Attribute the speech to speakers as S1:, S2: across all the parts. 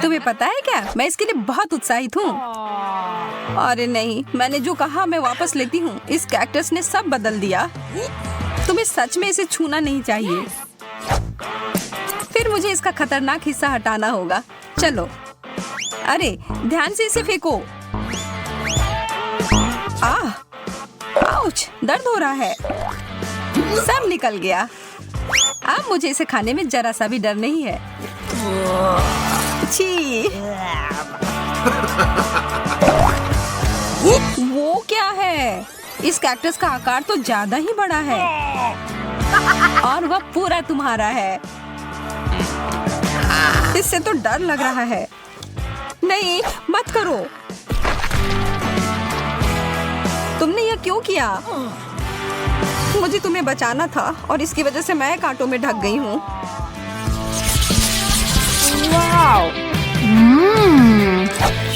S1: तुम्हें पता है क्या, मैं इसके लिए बहुत उत्साहित हूँ। अरे नहीं, मैंने जो कहा मैं वापस लेती हूँ। इस कैक्टस ने सब बदल दिया। तुम्हें सच में इसे छूना नहीं चाहिए। फिर मुझे इसका खतरनाक हिस्सा हटाना होगा। चलो, अरे ध्यान से इसे फेंको। आउच, दर्द हो रहा है। सब निकल गया। अब मुझे इसे खाने में जरा सा भी डर नहीं है। छी, वो क्या है? इस कैक्टस का आकार तो ज्यादा ही बड़ा है और वह पूरा तुम्हारा है। इससे तो डर लग रहा है। नहीं, मत करो। तुमने यह क्यों किया? मुझे तुम्हें बचाना था और इसकी वजह से मैं कांटों में ढक गई हूँ।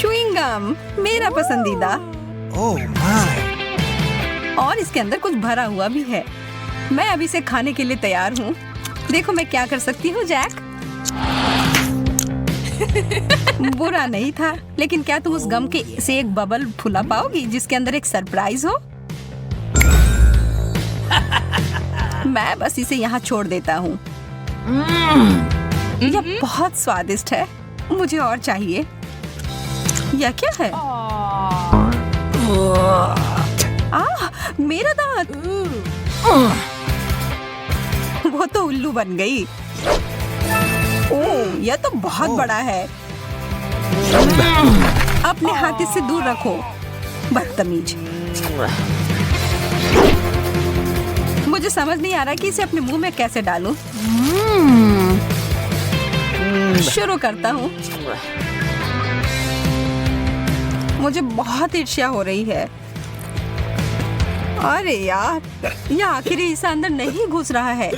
S1: च्युइंग गम, मेरा पसंदीदा। और इसके अंदर कुछ भरा हुआ भी है। मैं अभी इसे खाने के लिए तैयार हूँ। देखो मैं क्या कर सकती हूँ, जैक। बुरा नहीं था, लेकिन क्या तुम उस गम के से एक बबल फुला पाओगी जिसके अंदर एक सरप्राइज हो? मैं बस इसे यहाँ छोड़ देता हूँ। यह बहुत स्वादिष्ट है। मुझे और चाहिए। यह क्या है? मेरा दांत। वो तो उल्लू बन गई। ओह, यह तो बहुत बड़ा है। अपने हाथ इससे दूर रखो, बदतमीज। मुझे समझ नहीं आ रहा कि इसे अपने मुंह में कैसे डालूं। शुरू करता हूँ। मुझे बहुत ईर्ष्या हो रही है। अरे यार, यह आखिरी हिस्सा अंदर नहीं घुस रहा है।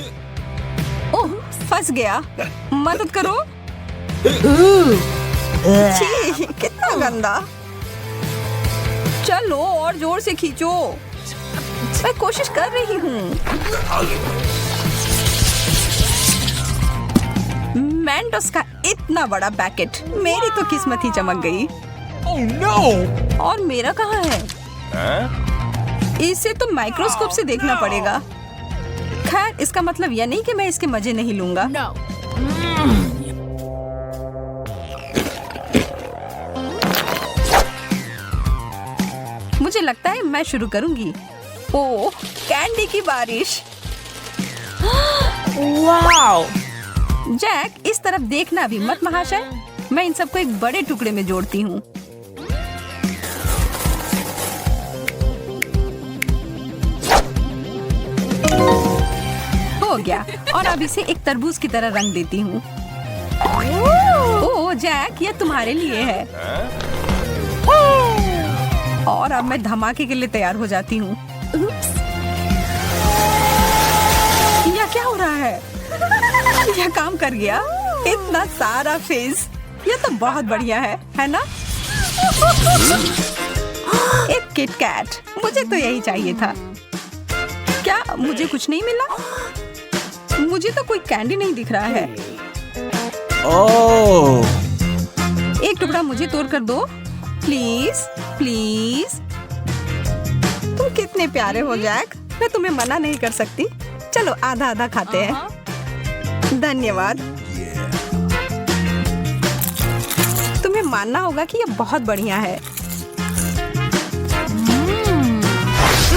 S1: ओह, फंस गया। मदद करो। छी, कितना गंदा। चलो और जोर से खींचो। मैं कोशिश कर रही हूँ। मेंटोस का इतना बड़ा पैकेट। मेरी तो किस्मत ही चमक गई।
S2: Oh no!
S1: और मेरा कहाँ है? इसे तो माइक्रोस्कोप से देखना पड़ेगा। खैर, इसका मतलब यह नहीं कि मैं इसके मजे नहीं लूंगा। मुझे लगता है मैं शुरू करूंगी। ओह, कैंडी की बारिश।
S3: वाओ!
S1: जैक, इस तरफ देखना भी मत महाशय। मैं इन सबको एक बड़े टुकड़े में जोड़ती हूँ। हो गया। और अब इसे एक तरबूज की तरह रंग देती हूँ। ओह जैक, यह तुम्हारे लिए है। और अब मैं धमाके के लिए तैयार हो जाती हूँ। यह क्या हो रहा है? यह काम कर गया। इतना सारा फेस। यह तो बहुत बढ़िया है ना? एक किट कैट। मुझे तो यही चाहिए था। क्या मुझे कुछ नहीं मिला? मुझे तो कोई कैंडी नहीं दिख रहा है।
S2: Oh!
S1: एक टुकड़ा मुझे तोड़ कर दो, प्लीज प्लीज। तुम कितने प्यारे हो जैक। मैं तुम्हें मना नहीं कर सकती। चलो आधा आधा खाते हैं। धन्यवाद। तुम्हें मानना होगा कि यह बहुत बढ़िया है।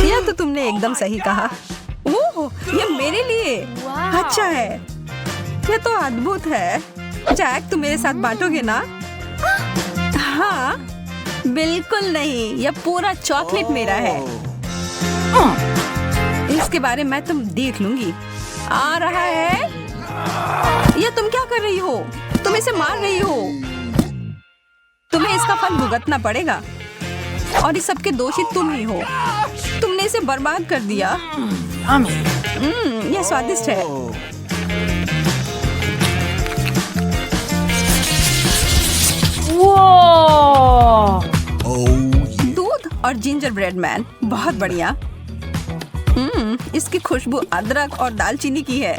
S1: यह तो तुमने एकदम सही कहा। ओह, यह मेरे लिए अच्छा है। यह तो अद्भुत है। जैक, तुम मेरे साथ बांटोगे ना? हाँ, बिल्कुल नहीं। यह पूरा चॉकलेट मेरा है। इसके बारे में तुम देख लूंगी। आ रहा है। यह तुम क्या कर रही हो? तुम इसे मार रही हो। तुम्हें इसका फल भुगतना पड़ेगा। और इस सब के दोषी तुम ही हो। तुमने इसे बर्बाद कर दिया। यह स्वादिष्ट है। दूध और जिंजर ब्रेड मैन, बहुत बढ़िया। इसकी खुशबू अदरक और दालचीनी की है।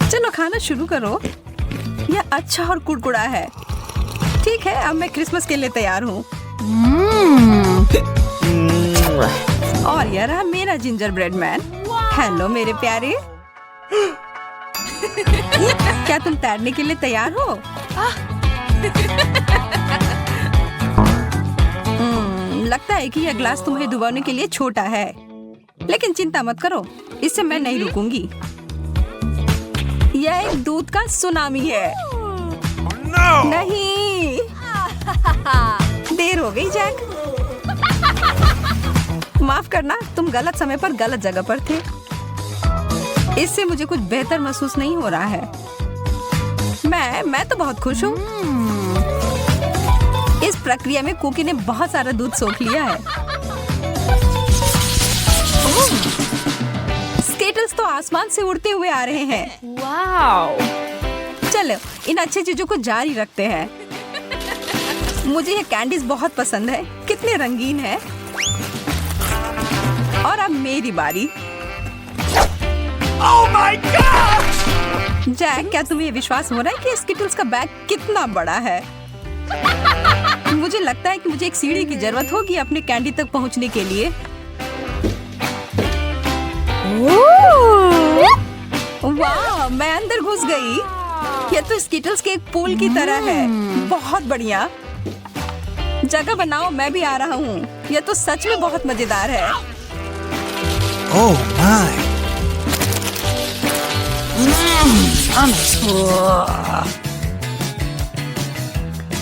S1: चलो खाना शुरू करो। यह अच्छा और कुड़कुड़ा है। ठीक है, अब मैं क्रिसमस के लिए तैयार हूँ। और यह रहा मेरा जिंजर ब्रेड मैन। हेलो मेरे प्यारे। क्या तुम तैरने के लिए तैयार हो? लगता है कि यह ग्लास तुम्हें डुबाने के लिए छोटा है, लेकिन चिंता मत करो, इससे मैं नहीं रुकूंगी। यह एक दूध का सुनामी है। नहीं, देर हो गई जैक। माफ करना, तुम गलत समय पर गलत जगह पर थे। इससे मुझे कुछ बेहतर महसूस नहीं हो रहा है। मैं तो बहुत खुश हूँ। इस प्रक्रिया में कुकी ने बहुत सारा दूध सोख लिया है। स्केटल्स तो आसमान से उड़ते हुए आ रहे हैं।
S3: वाओ!
S1: चलो इन अच्छी चीजों को जारी रखते हैं। मुझे ये कैंडीज बहुत पसंद है, कितने रंगीन है। और अब मेरी बारी।
S2: Oh my gosh!
S1: जैक, क्या तुम्हें विश्वास हो रहा है कि स्किटल्स का बैग कितना बड़ा है? मुझे लगता है कि मुझे एक सीढ़ी की जरूरत होगी अपने कैंडी तक पहुंचने के लिए। वाह, मैं अंदर घुस गई। यह तो स्किटल्स के एक पूल की तरह है। बहुत बढ़िया। जगह बनाओ, मैं भी आ रहा हूँ। यह तो सच में बहुत मजेदार है।
S2: Oh my!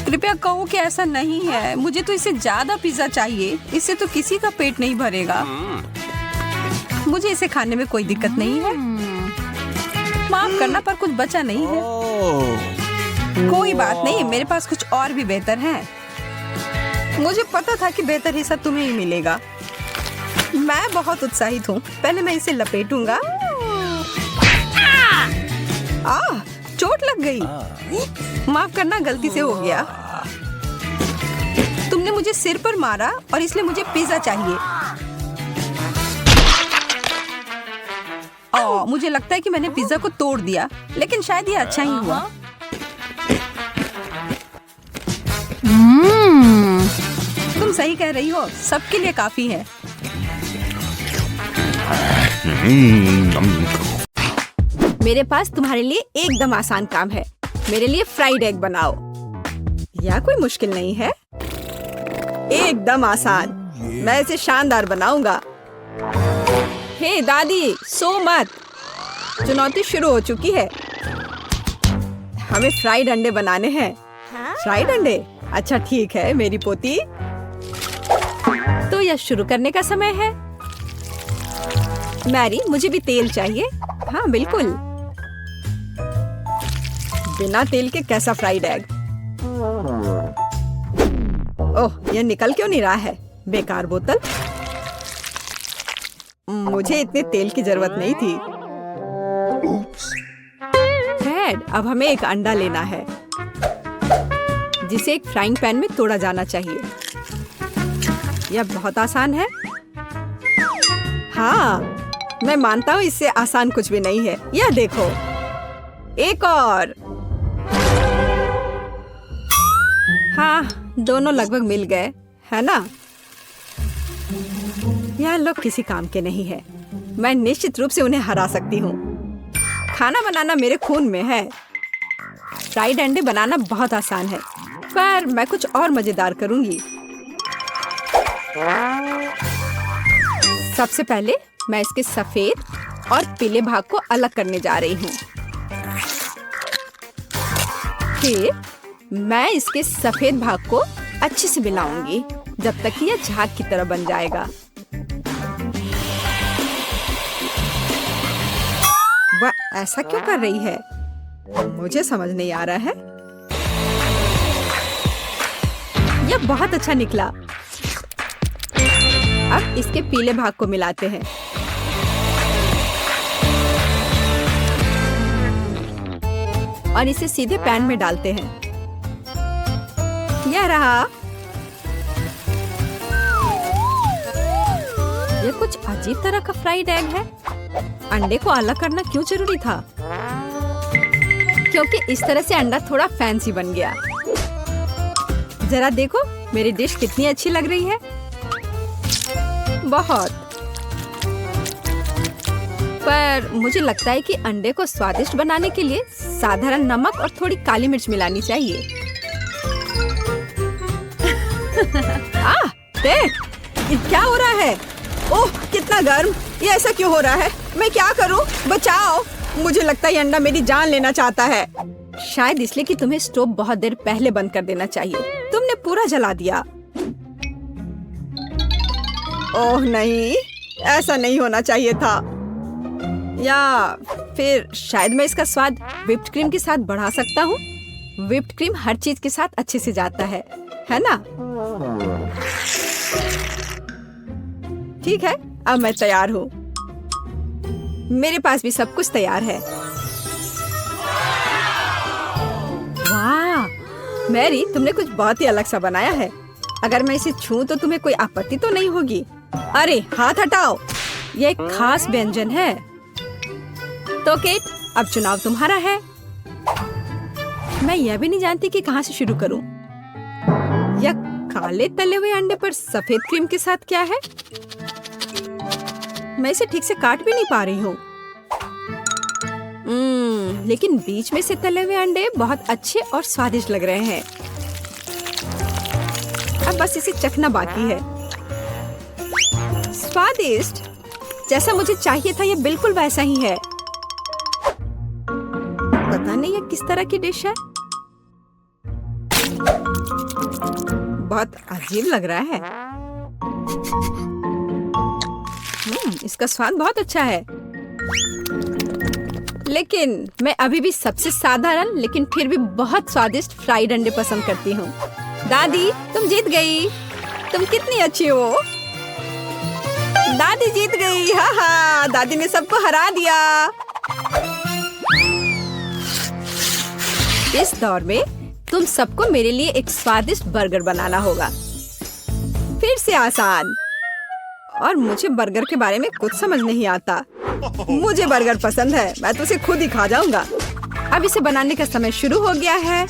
S1: कृपया कहो कि ऐसा नहीं है। मुझे तो इससे ज्यादा पिज्जा चाहिए। इससे तो किसी का पेट नहीं भरेगा। मुझे इसे खाने में कोई दिक्कत नहीं है। माफ करना, पर कुछ बचा नहीं है। कोई बात नहीं, मेरे पास कुछ और भी बेहतर है। मुझे पता था कि बेहतर हिस्सा तुम्हें ही मिलेगा। मैं बहुत उत्साहित हूँ। पहले मैं इसे लपेटूंगा। चोट लग गई। माफ करना, गलती से हो गया। तुमने मुझे सिर पर मारा और इसलिए मुझे पिज्जा चाहिए। मुझे लगता है कि मैंने पिज्जा को तोड़ दिया, लेकिन शायद ये अच्छा ही हुआ। तुम सही कह रही हो, सबके लिए काफी है। मेरे पास तुम्हारे लिए एकदम आसान काम है। मेरे लिए फ्राइड एग बनाओ। यह कोई मुश्किल नहीं है, एकदम आसान। मैं इसे शानदार बनाऊंगा। हे दादी, सो मत। चुनौती शुरू हो चुकी है। हमें फ्राइड अंडे बनाने हैं। फ्राइड अंडे? अच्छा ठीक है मेरी पोती। तो यह शुरू करने का समय है। मैरी, मुझे भी तेल चाहिए। हाँ बिल्कुल। बिना तेल के कैसा फ्राइड एग? ओह, यह निकल क्यों नहीं रहा है? बेकार बोतल। मुझे इतने तेल की जरूरत नहीं थी। फ्रेड, अब हमें एक अंडा लेना है, जिसे एक फ्राइंग पैन में तोड़ा जाना चाहिए। यह बहुत आसान है। हाँ, मैं मानता हूँ इससे आसान कुछ भी नहीं है। यह देखो, एक और। हाँ, दोनों लगभग मिल गए, है ना? यह लोग किसी काम के नहीं है। मैं निश्चित रूप से उन्हें हरा सकती हूँ। खाना बनाना मेरे खून में है। फ्राइड अंडे बनाना बहुत आसान है, पर मैं कुछ और मजेदार करूंगी। सबसे पहले मैं इसके सफेद और पीले भाग को अलग करने जा रही हूँ। फिर मैं इसके सफेद भाग को अच्छे से मिलाऊंगी जब तक कि यह झाग की तरह बन जाएगा। वह ऐसा क्यों कर रही है? मुझे समझ नहीं आ रहा है। यह बहुत अच्छा निकला। अब इसके पीले भाग को मिलाते हैं। और इसे सीधे पैन में डालते हैं। यह रहा। यह कुछ अजीब तरह का फ्राइड एग है। अंडे को अलग करना क्यों जरूरी था? क्योंकि इस तरह से अंडा थोड़ा फैंसी बन गया। जरा देखो मेरी डिश कितनी अच्छी लग रही है। बहुत। पर मुझे लगता है कि अंडे को स्वादिष्ट बनाने के लिए साधारण नमक और थोड़ी काली मिर्च मिलानी चाहिए। देख, ये क्या हो रहा है? ओह, कितना गर्म! ये ऐसा क्यों हो रहा है? मैं क्या करूं? बचाओ! मुझे लगता है ये अंडा मेरी जान लेना चाहता है। शायद इसलिए कि तुम्हें स्टोव बहुत देर पहले बंद कर देना चाहिए। तुमने पूरा जला दिया। ओह नहीं, ऐसा नहीं होना चाहिए था। या फिर शायद मैं इसका स्वाद व्हिप्ड क्रीम के साथ बढ़ा सकता हूँ। व्हिप्ड क्रीम हर चीज के साथ अच्छे से जाता है ना? ठीक है, अब मैं तैयार हूँ। मेरे पास भी सब कुछ तैयार है। वाह, मैरी, तुमने कुछ बहुत ही अलग सा बनाया है। अगर मैं इसे छूं तो तुम्हें कोई आपत्ति तो नहीं होगी? अरे हाथ हटाओ, यह एक खास व्यंजन है। तो केट, अब चुनाव तुम्हारा है। मैं यह भी नहीं जानती कि कहाँ से शुरू करूं। यह काले तले हुए अंडे पर सफेद क्रीम के साथ क्या है? मैं इसे ठीक से काट भी नहीं पा रही हूँ। लेकिन बीच में से तले हुए अंडे बहुत अच्छे और स्वादिष्ट लग रहे हैं। अब बस इसे चखना बाकी है। स्वादिष्ट, जैसा मुझे चाहिए था, यह बिल्कुल वैसा ही है। पता नहीं यह किस तरह की डिश है। बहुत अजीब लग रहा है। इसका स्वाद बहुत अच्छा है। लेकिन मैं अभी भी सबसे साधारण लेकिन फिर भी बहुत स्वादिष्ट फ्राइड अंडे पसंद करती हूँ। दादी, तुम जीत गई। तुम कितनी अच्छी हो। दादी जीत गई। हा, दादी ने सबको हरा दिया। इस दौर में तुम सबको मेरे लिए एक स्वादिष्ट बर्गर बनाना होगा। फिर से आसान। और मुझे बर्गर के बारे में कुछ समझ नहीं आता। मुझे बर्गर पसंद है, मैं तो उसे खुद ही खा जाऊंगा। अब इसे बनाने का समय शुरू हो गया है।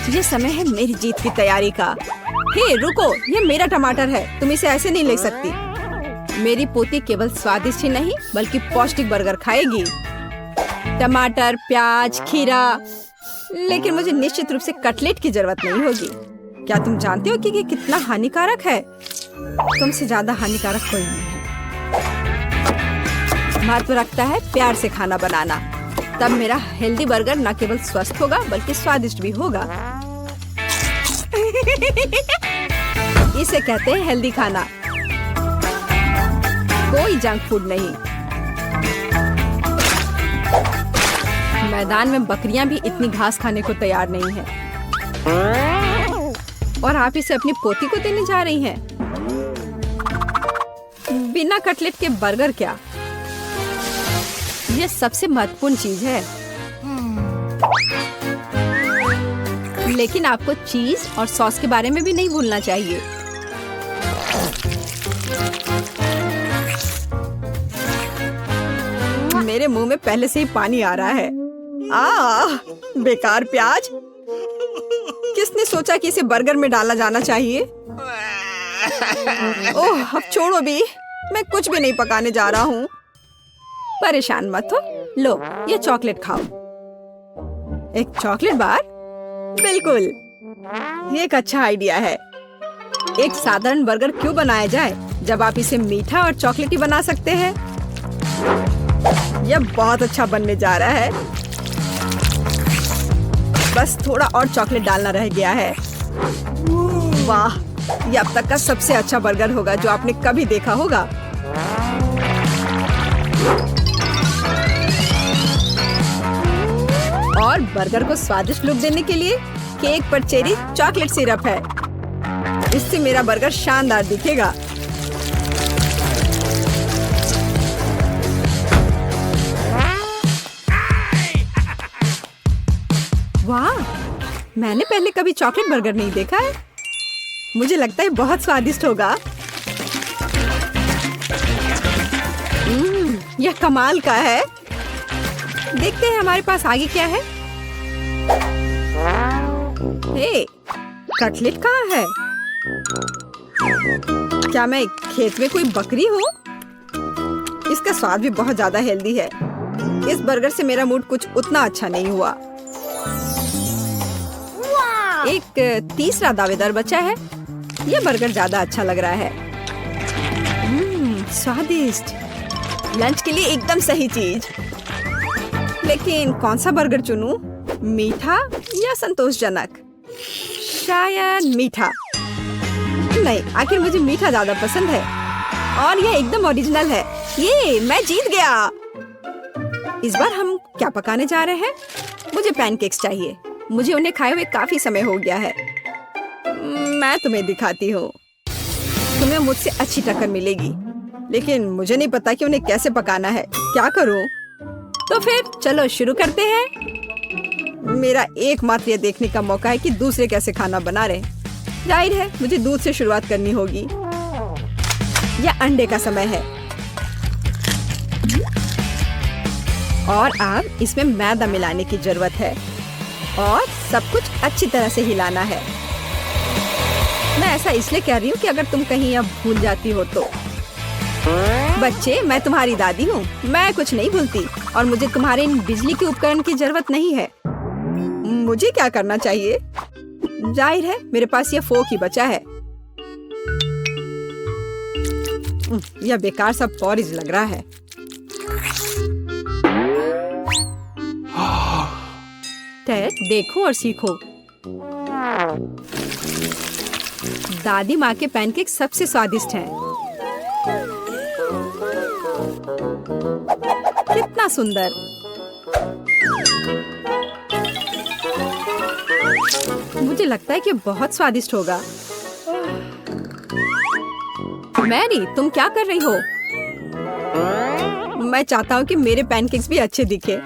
S1: ये समय है मेरी जीत की तैयारी का। हे रुको, ये मेरा टमाटर है, तुम इसे ऐसे नहीं ले सकती। मेरी पोती केवल स्वादिष्ट ही नहीं बल्कि पौष्टिक बर्गर खाएगी। टमाटर, प्याज, खीरा। लेकिन मुझे निश्चित रूप से कटलेट की जरूरत नहीं होगी। क्या तुम जानते हो कि ये कितना हानिकारक है? तुमसे ज्यादा हानिकारक कोई नहीं है। महत्व रखता है प्यार से खाना बनाना। तब मेरा हेल्दी बर्गर न केवल स्वस्थ होगा बल्कि स्वादिष्ट भी होगा। इसे कहते हैं हेल्दी खाना, कोई जंक फूड नहीं। मैदान में बकरियां भी इतनी घास खाने को तैयार नहीं है। और आप इसे अपनी पोती को देने जा रही हैं। बिना कटलेट के बर्गर क्या? यह सबसे महत्वपूर्ण चीज है। लेकिन आपको चीज और सॉस के बारे में भी नहीं भूलना चाहिए। मेरे मुंह में पहले से ही पानी आ रहा है। बेकार प्याज। किसने सोचा कि इसे बर्गर में डाला जाना चाहिए? ओह, अब छोड़ो भी, मैं कुछ भी नहीं पकाने जा रहा हूँ। परेशान मत हो। लो, ये चॉकलेट खाओ। एक चॉकलेट बार? बिल्कुल, ये एक अच्छा आइडिया है। एक साधारण बर्गर क्यों बनाया जाए जब आप इसे मीठा और चॉकलेटी बना सकते हैं? यह बहुत अच्छा बनने जा रहा है। बस थोड़ा और चॉकलेट डालना रह गया है। वाह, यह अब तक का सबसे अच्छा बर्गर होगा जो आपने कभी देखा होगा। और बर्गर को स्वादिष्ट लुक देने के लिए केक पर चेरी चॉकलेट सिरप है। इससे मेरा बर्गर शानदार दिखेगा। वाह, मैंने पहले कभी चॉकलेट बर्गर नहीं देखा है। मुझे लगता है बहुत स्वादिष्ट होगा। यह कमाल का है। देखते हैं हमारे पास आगे क्या है। हे, कटलेट कहाँ है? क्या मैं खेत में कोई बकरी हूँ? इसका स्वाद भी बहुत ज्यादा हेल्दी है। इस बर्गर से मेरा मूड कुछ उतना अच्छा नहीं हुआ। एक तीसरा दावेदार बचा है। यह बर्गर ज्यादा अच्छा लग रहा है। स्वादिष्ट। लंच के लिए एकदम सही चीज। लेकिन कौन सा बर्गर चुनूं? मीठा या संतोषजनक? शायद मीठा। नहीं, आखिर मुझे मीठा ज्यादा पसंद है और यह एकदम ओरिजिनल है। ये मैं जीत गया। इस बार हम क्या पकाने जा रहे हैं? मुझे पैनकेक्स चाहिए। मुझे उन्हें खाए हुए काफी समय हो गया है। मैं तुम्हें दिखाती हूँ। तुम्हें मुझसे अच्छी टक्कर मिलेगी, लेकिन मुझे नहीं पता कि उन्हें कैसे पकाना है। क्या करूँ? तो फिर चलो शुरू करते हैं। मेरा एकमात्र यह देखने का मौका है कि दूसरे कैसे खाना बना रहे। जाहिर है मुझे दूध से शुरुआत करनी होगी। यह अंडे का समय है और अब इसमें मैदा मिलाने की जरूरत है और सब कुछ अच्छी तरह से हिलाना है। मैं ऐसा इसलिए कह रही हूँ कि अगर तुम कहीं अब भूल जाती हो तो। बच्चे, मैं तुम्हारी दादी हूँ। मैं कुछ नहीं भूलती और मुझे तुम्हारे इन बिजली के उपकरण की जरूरत नहीं है। मुझे क्या करना चाहिए? जाहिर है मेरे पास यह फोक ही बचा है। यह बेकार सा पॉरिज लग रहा है। टेड, देखो और सीखो। दादी माँ के पैनकेक सबसे स्वादिष्ट हैं। कितना सुंदर। मुझे लगता है कि बहुत स्वादिष्ट होगा। मैरी, तुम क्या कर रही हो? मैं चाहता हूँ कि मेरे पैनकेक्स भी अच्छे दिखे।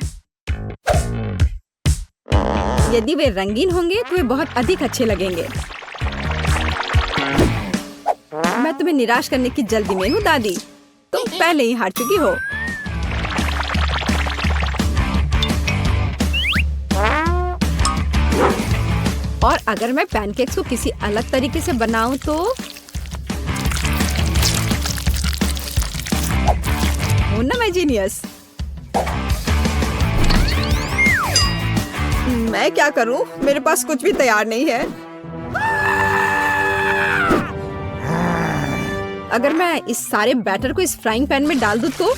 S1: यदि वे रंगीन होंगे तो वे बहुत अधिक अच्छे लगेंगे। मैं तुम्हें निराश करने की जल्दी में हूँ दादी। तुम पहले ही हार चुकी हो। और अगर मैं पैनकेक्स को किसी अलग तरीके से बनाऊं तो हूं ना मैं जीनियस। मैं क्या करूं? मेरे पास कुछ भी तैयार नहीं है। अगर मैं इस सारे बैटर को इस फ्राइंग पैन में डाल दूं तो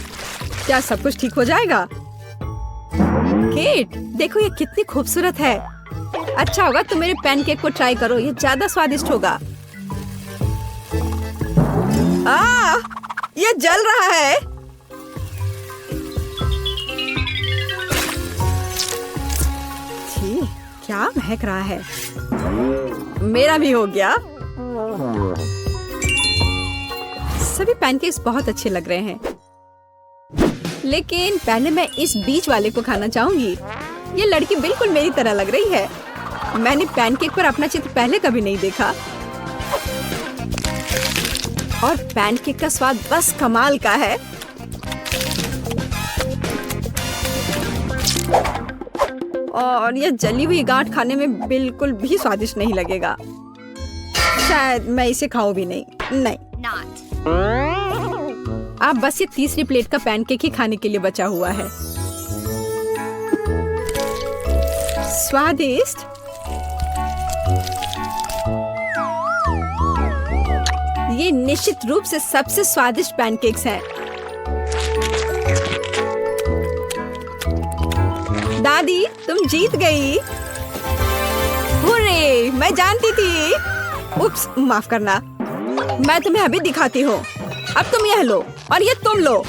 S1: क्या सब कुछ ठीक हो जाएगा? केट, देखो ये कितनी खूबसूरत है। अच्छा होगा तुम मेरे पैनकेक को ट्राई करो। ये ज्यादा स्वादिष्ट होगा। ये जल रहा है। छी, क्या महक रहा है। मेरा भी हो गया। सभी पैनकेक्स बहुत अच्छे लग रहे हैं, लेकिन पहले मैं इस बीच वाले को खाना चाहूंगी। ये लड़की बिल्कुल मेरी तरह लग रही है। मैंने पैनकेक पर अपना चित्र पहले कभी नहीं देखा और पैनकेक का स्वाद बस कमाल का है। और यह जली हुई गांठ खाने में बिल्कुल भी स्वादिष्ट नहीं लगेगा। शायद मैं इसे खाऊं भी नहीं। अब बस ये तीसरी प्लेट का पैनकेक ही खाने के लिए बचा हुआ है। स्वादिष्ट। ये निश्चित रूप से सबसे स्वादिष्ट पैनकेक्स हैं। दादी, तुम जीत गई। हुर्रे, मैं जानती थी। उप्स, माफ करना। मैं तुम्हें अभी दिखाती हूँ। अब तुम यह लो और ये तुम लो।